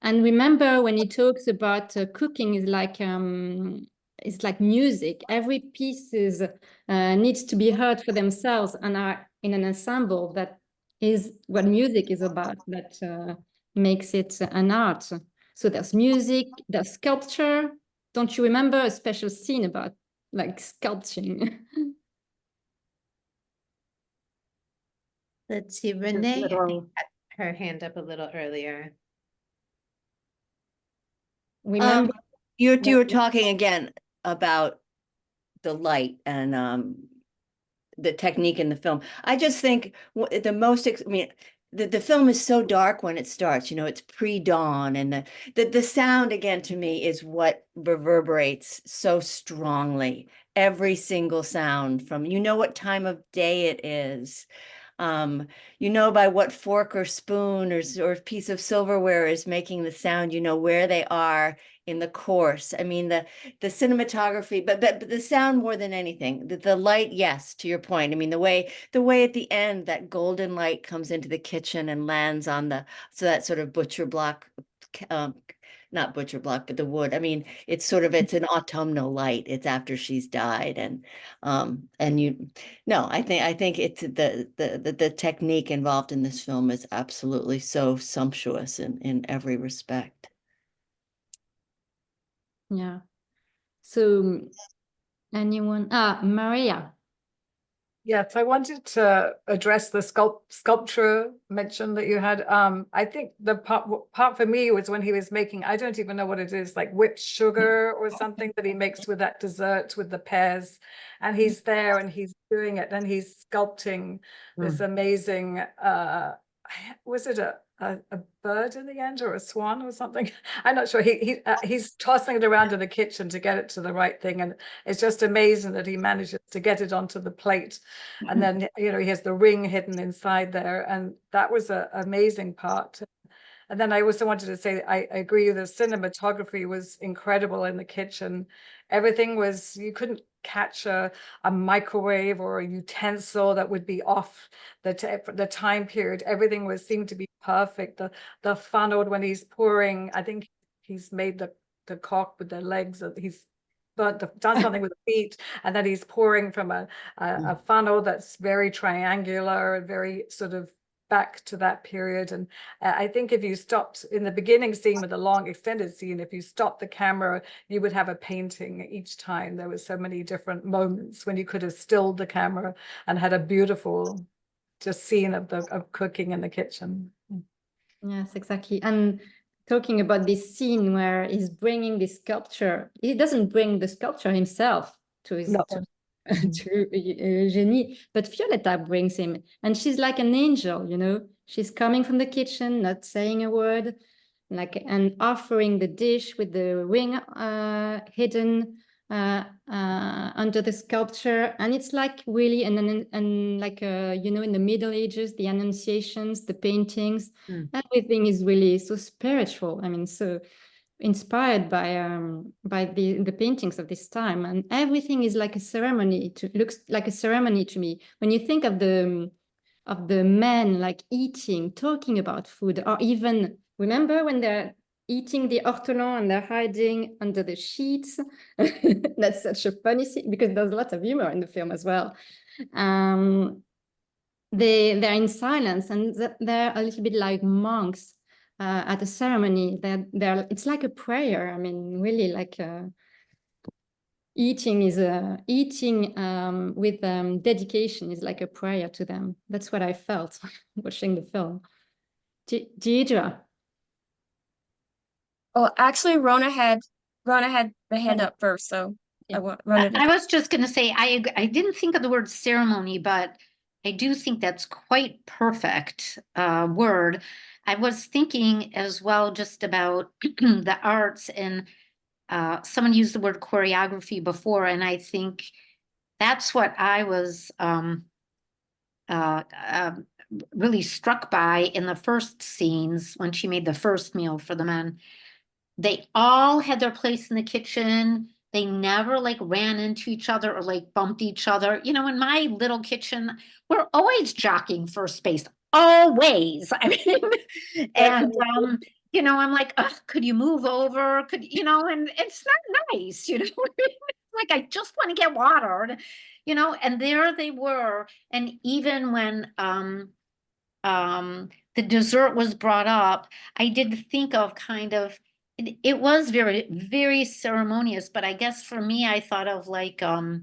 And remember when he talks about cooking is like it's like music. Every piece is needs to be heard for themselves and are in an ensemble. That is what music is about. That makes it an art. So there's music, there's sculpture. Don't you remember a special scene about like sculpting? Let's see, Renee had her hand up a little earlier. Remember, you were talking again about the light and the technique in the film. I just think the most, the film is so dark when it starts, you know, it's pre-dawn, and the sound again to me is what reverberates so strongly. Every single sound from, you know what time of day it is. You know by what fork or spoon or piece of silverware is making the sound, you know where they are in the course. I mean, the cinematography, but the sound more than anything. The light, yes, to your point. I mean, the way at the end that golden light comes into the kitchen and lands on so that sort of butcher block, not butcher block, but the wood. I mean, it's an autumnal light. It's after she's died, and I think it's the technique involved in this film is absolutely so sumptuous in every respect. Yeah. So anyone? Maria. Yes, I wanted to address the sculpture mention that you had. I think the part for me was when he was making, I don't even know what it is, like whipped sugar or something that he makes with that dessert with the pears. And he's there and he's doing it and he's sculpting this amazing, was it a bird in the end or a swan or something? I'm not sure. He's tossing it around in the kitchen to get it to the right thing, and it's just amazing that he manages to get it onto the plate. And then, you know, he has the ring hidden inside there, and that was an amazing part. And then I also wanted to say, I agree, the cinematography was incredible in the kitchen. Everything was, you couldn't catch a microwave or a utensil that would be off the time period. Everything seemed to be perfect. The funnel when he's pouring, I think he's made the cock with the legs, he's done something with the feet, and then he's pouring from a funnel that's very triangular, very sort of back to that period. And I think if you stopped in the beginning scene with the long extended scene, if you stopped the camera, you would have a painting each time. There was so many different moments when you could have stilled the camera and had a beautiful just scene of cooking in the kitchen. Yes, exactly. And talking about this scene where he's bringing this sculpture, he doesn't bring the sculpture himself to his to Eugenie, but Violetta brings him, and she's like an angel, you know. She's coming from the kitchen, not saying a word, and offering the dish with the ring hidden under the sculpture, and it's like really and like you know, in the Middle Ages, the Annunciations, the paintings, everything is really so spiritual. I mean, so inspired by the paintings of this time, and everything is like a ceremony. Looks like a ceremony to me when you think of the men like eating, talking about food, or even remember when they're eating the ortolan and they're hiding under the sheets. That's such a funny scene because there's lots of humor in the film as well. They're in silence, and they're a little bit like monks at a ceremony. It's like a prayer. I mean, really, like eating with dedication is like a prayer to them. That's what I felt watching the film. Deidre. Oh, actually, Rona had the hand up first, so Yeah. Rona. I was just going to say, I didn't think of the word ceremony, but I do think that's quite perfect word. I was thinking as well just about the arts, and someone used the word choreography before, and I think that's what I was really struck by in the first scenes when she made the first meal for the men. They all had their place in the kitchen. They never like ran into each other or like bumped each other. You know, in my little kitchen, we're always jockeying for space, always. I mean, and you know, I'm like, could you move over? You know, and it's not nice, you know. Like, I just want to get water, you know. And there they were, and even when the dessert was brought up, I did think of kind of. It was very, very ceremonious, but I guess for me, I thought of like a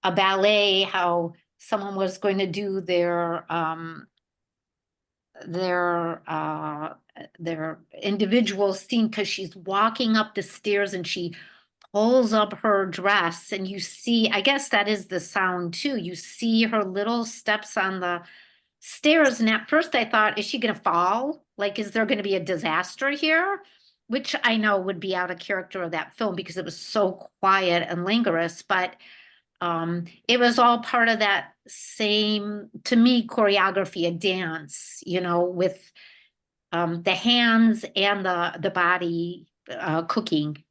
ballet, how someone was going to do their individual scene, because she's walking up the stairs and she pulls up her dress, and you see, I guess that is the sound too. You see her little steps on stairs, and at first I thought, is she going to fall? Like, is there going to be a disaster here? Which I know would be out of character of that film because it was so quiet and languorous, but it was all part of that same, to me, choreography, a dance, you know, with the hands and the body cooking.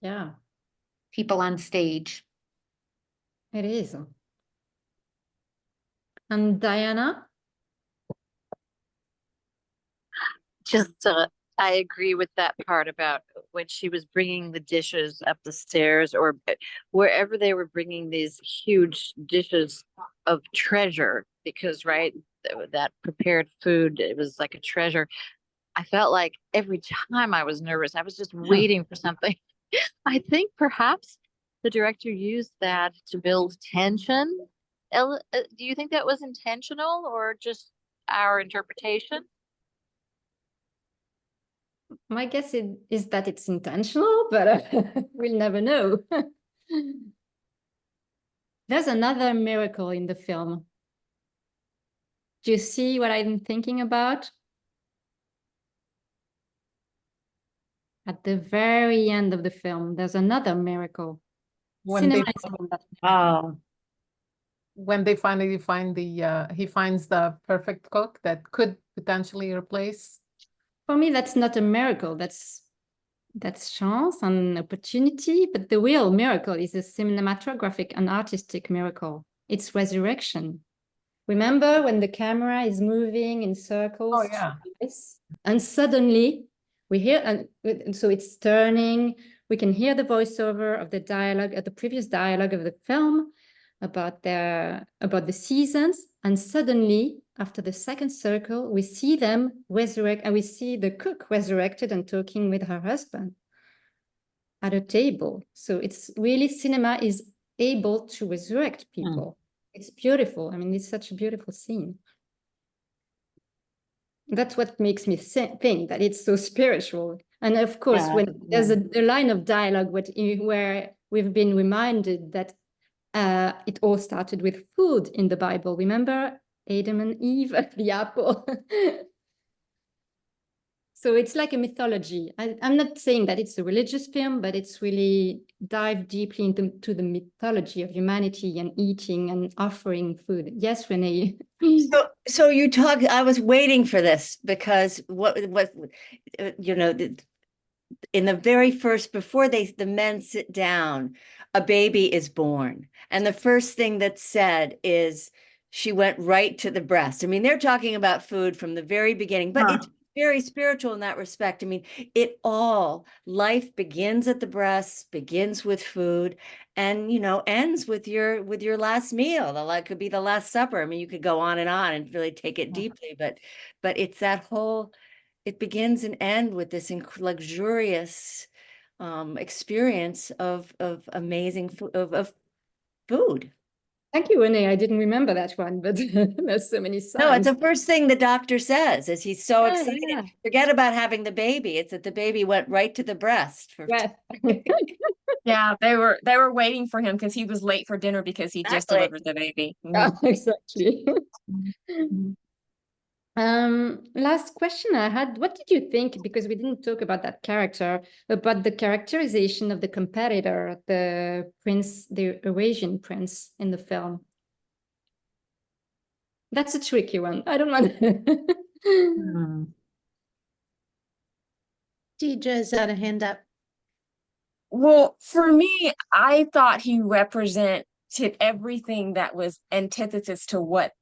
Yeah, People on stage. it is. And Diana? Just, I agree with that part about when she was bringing the dishes up the stairs or wherever they were bringing these huge dishes of treasure, because, right, that prepared food, it was like a treasure. I felt like every time I was nervous, I was just waiting for something. I think perhaps the director used that to build tension. Do you think that was intentional or just our interpretation? My guess is that it's intentional, but we'll never know. There's another miracle in the film. Do you see what I'm thinking about? At the very end of the film, there's another miracle. When Cinema they is find- all that. Oh, when they finally find he finds the perfect cook that could potentially replace. For me, that's not a miracle. That's chance and opportunity. But the real miracle is a cinematographic and artistic miracle. It's resurrection. Remember when the camera is moving in circles? Oh, yeah. And suddenly we hear, and so it's turning. We can hear the voiceover of the dialogue, the previous dialogue of the film about the seasons. And suddenly, after the second circle, we see them resurrect, and we see the cook resurrected and talking with her husband at a table. So it's really, cinema is able to resurrect people. It's beautiful. I mean, it's such a beautiful scene. That's what makes me think that it's so spiritual. And of course, Yeah, when there's a line of dialogue where we've been reminded that it all started with food in the Bible. Remember Adam and Eve, the apple? So it's like a mythology. I'm not saying that it's a religious film, but it's really dive deeply into the mythology of humanity and eating and offering food. Yes, Renee. So you talk, I was waiting for this because what you know, in the very first, before the men sit down, a baby is born. And the first thing that's said is she went right to the breast. I mean, they're talking about food from the very beginning, but it's very spiritual in that respect. I mean, life begins at the breast, begins with food, and, you know, ends with your last meal. That could be the Last Supper. I mean, you could go on and really take it deeply, but it's that whole, it begins and ends with this luxurious experience of amazing food, of food. Thank you, Renee. I didn't remember that one, but there's so many signs. No, it's the first thing the doctor says is he's so excited. Yeah. Forget about having the baby. It's that the baby went right to the breast. Yeah, they were waiting for him because he was late for dinner because he just delivered the baby. Yeah, exactly. Last question I had, what did you think, because we didn't talk about that character, about the characterization of the competitor, the prince, the Eurasian prince in the film? That's a tricky one. I don't want Deidre's had a hand up. Well, for me, I thought he represented everything that was antithesis to what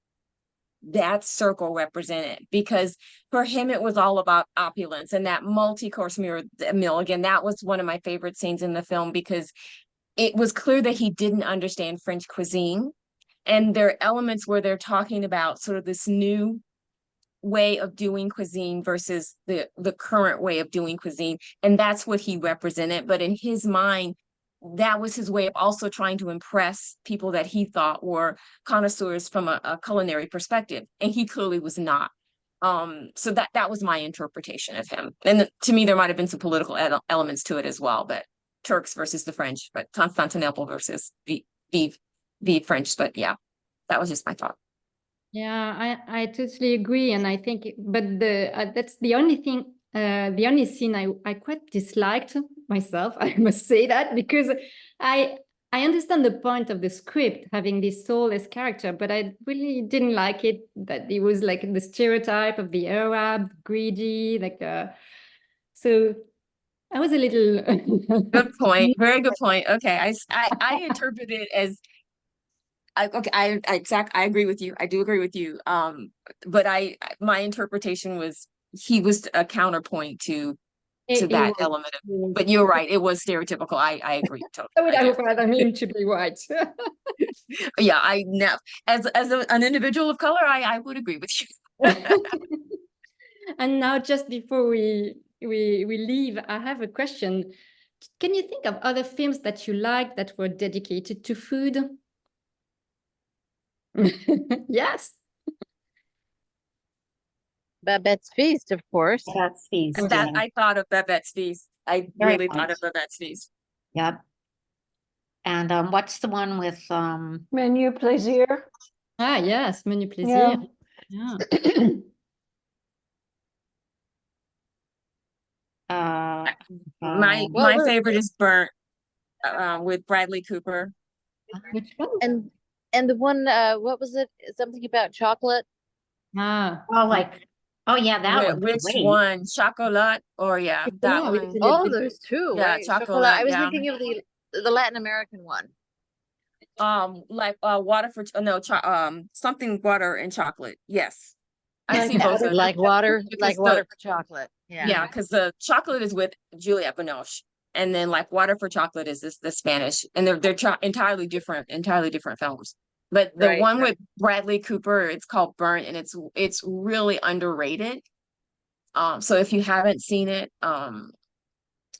that circle represented, because for him it was all about opulence, and that multi-course meal, again, that was one of my favorite scenes in the film because it was clear that he didn't understand French cuisine, and there are elements where they're talking about sort of this new way of doing cuisine versus the current way of doing cuisine, and that's what he represented. But in his mind, that was his way of also trying to impress people that he thought were connoisseurs from a culinary perspective, and he clearly was not. So that was my interpretation of him, and to me there might have been some political elements to it as well, but Turks versus the French, but Constantinople versus the French. But yeah, that was just my thought. Yeah, I totally agree, and I think, but that's the only thing, the only scene I quite disliked myself. I must say that because I I understand the point of the script having this soulless character, but I really didn't like it that he was like the stereotype of the Arab, greedy, like so I was a little. Good point. Very good point. Okay, I interpret it as I agree with you. I do agree with you. But my interpretation was he was a counterpoint to It that was- element of. it was- But you're right. It was stereotypical. I agree totally. I would I have do. rather him to be white. Yeah, I know. As an individual of color, I would agree with you. And now, just before we leave, I have a question. Can you think of other films that you liked that were dedicated to food? Yes. Babette's Feast, of course. That's feast. And that I thought of Babette's Feast. I Very really thought of nice. Babette's Feast. Yep. And what's the one with Menu plaisir. Ah, yes, Menu Plaisir. Yeah. Yeah. My Well, we're- favorite is Burnt with Bradley Cooper. Which one? and the one, what was it? Something about chocolate? Ah, oh like yeah, that was Which great. one? Chocolat or that Chocolat, one? oui, Oh, there's two, Yeah, right? Chocolate. chocolate, I was yeah. thinking of the Latin American one. Like water for no something water and chocolate. Yes, I've Like seen both of them. like water, Because like water for chocolate. Yeah, because the chocolate is with Juliette Binoche, and then like Water for Chocolate is the Spanish, and they're entirely different films. But the Right, one right. with Bradley Cooper, it's called Burnt, and it's really underrated. So if you haven't seen it,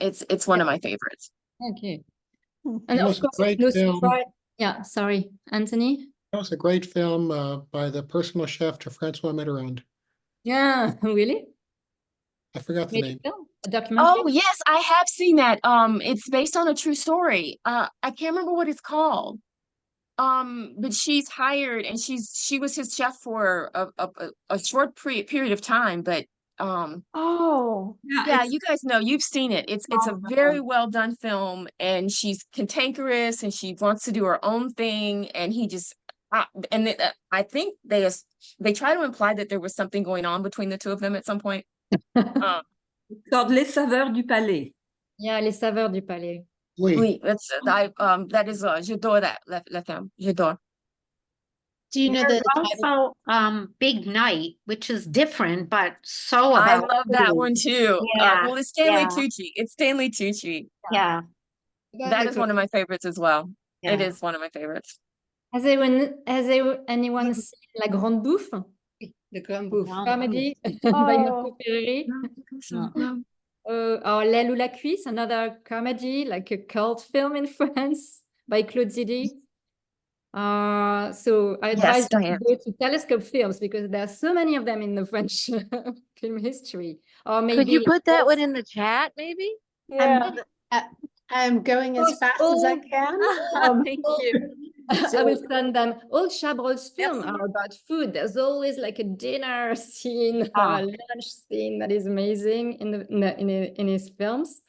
it's one of my favorites. okay. It And was of a course, great no film. surprise. Yeah, sorry, Anthony. That was a great film by the personal chef to Francois Mitterrand. Yeah, really? I forgot the Made a name. film, a documentary. Oh yes, I have seen that. It's based on a true story. I can't remember what it's called. But she's hired, and she was his chef for a short period of time. But Oh, yeah, you guys know, you've seen it. It's a very well done film, and she's cantankerous, and she wants to do her own thing, and he just I think they try to imply that there was something going on between the two of them at some point. Called Les Saveurs du Palais. Yeah, Les Saveurs du Palais. Oui. Oui, that is j'adore that la film. J'adore. Do you know the There's title? also Big Night, which is different, but so I about love that food. one too. Yeah, Well, it's Stanley yeah. Tucci. It's Stanley Tucci. Yeah. That is one of my favorites as well. It Yeah. is one of my favorites. Has anyone seen La Grande Bouffe? The Grande Bouffe Grande comedy by Marco Oh. Ferreri. Or L'aile ou la cuisse, another comedy, like a cult film in France by Claude Zidi. So I advise you to Diane. go to Telescope Films because there are so many of them in the French film history. Or maybe Could you put that one in the chat, maybe? Yeah. I'm going as fast as I can. Thank you. I will send them. All Chabrol's films Merci. are about food. There's always like a dinner scene or Ah. a lunch scene that is amazing in his films.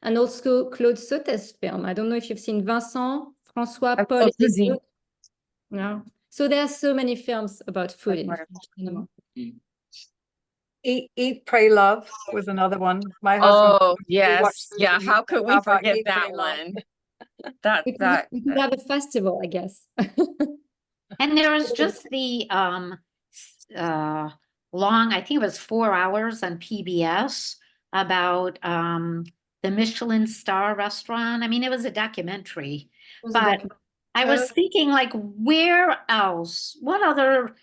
And also Claude Sautet's film. I don't know if you've seen Vincent, François, I've Paul. got et cuisine. Claude. No. So there are so many films about food in Right. French cinema. Eat, Pray, Love was another one. My husband. Oh we yes, watched those yeah. and he How could we talked about forget Eat, that Pray, Love. one? We could have a festival, I guess. And there was just the long, I think it was 4 hours on PBS about the Michelin star restaurant. I mean, it was a documentary, It was a but documentary. I was thinking like, where else, what other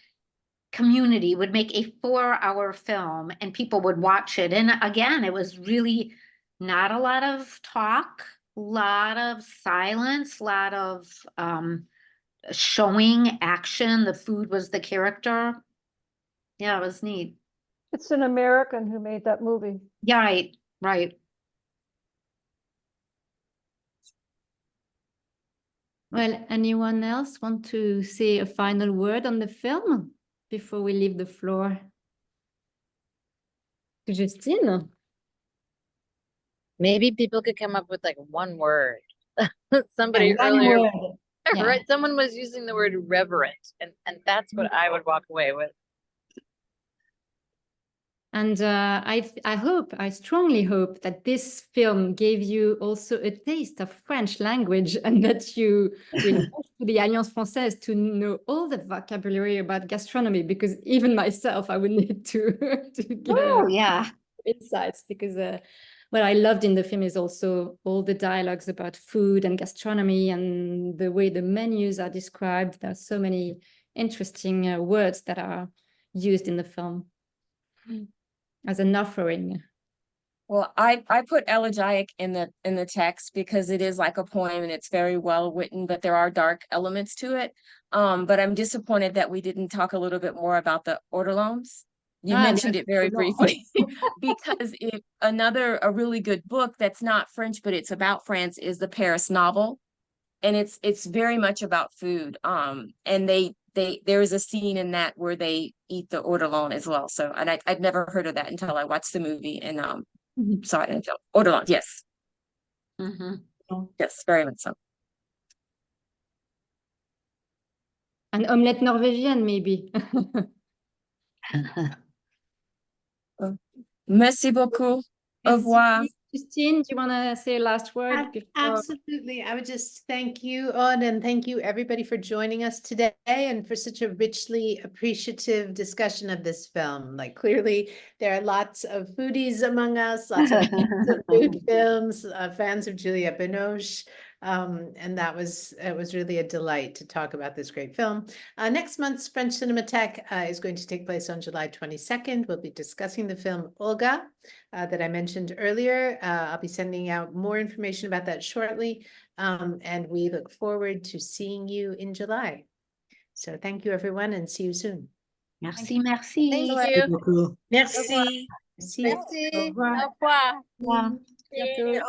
community would make a 4-hour film and people would watch it? And again, it was really not a lot of talk, a lot of silence, a lot of showing action. The food was the character. Yeah, it was neat. It's an American who made that movie. Yeah, right. Well, anyone else want to say a final word on the film before we leave the floor to Justine? Maybe people could come up with like one word. Somebody Yeah, one earlier, word. Yeah. right? Someone was using the word reverent, and that's what I would walk away with. And I strongly hope that this film gave you also a taste of French language and that you will go to the Alliance Française to know all the vocabulary about gastronomy, because even myself, I would need to get Oh, yeah. insights, because what I loved in the film is also all the dialogues about food and gastronomy and the way the menus are described. There are so many interesting words that are used in the film as an offering. Well, I put elegiac in the text because it is like a poem and it's very well written, but there are dark elements to it. But I'm disappointed that we didn't talk a little bit more about the ortolans. You mentioned it very briefly because a really good book that's not French, but it's about France, is the Paris novel. And it's very much about food. And there is a scene in that where they eat the ortolan as well. So, and I'd never heard of that until I watched the movie and saw it in the film. Ortolan, yes. Yes, very much so. An omelette Norwegian, maybe. Merci beaucoup. Au revoir. Justine, do you want to say a last word? Absolutely. I would just thank you, Aude, and thank you everybody for joining us today and for such a richly appreciative discussion of this film. Like, clearly there are lots of foodies among us, lots of fans of food films, fans of Juliette Binoche. And it was really a delight to talk about this great film. Next month's French Cinémathèque is going to take place on July 22nd. We'll be discussing the film Olga that I mentioned earlier. I'll be sending out more information about that shortly. And we look forward to seeing you in July. So thank you, everyone, and see you soon. Merci, merci. Thank you. Merci. Merci. Au revoir. Au revoir. Au revoir. Bientôt.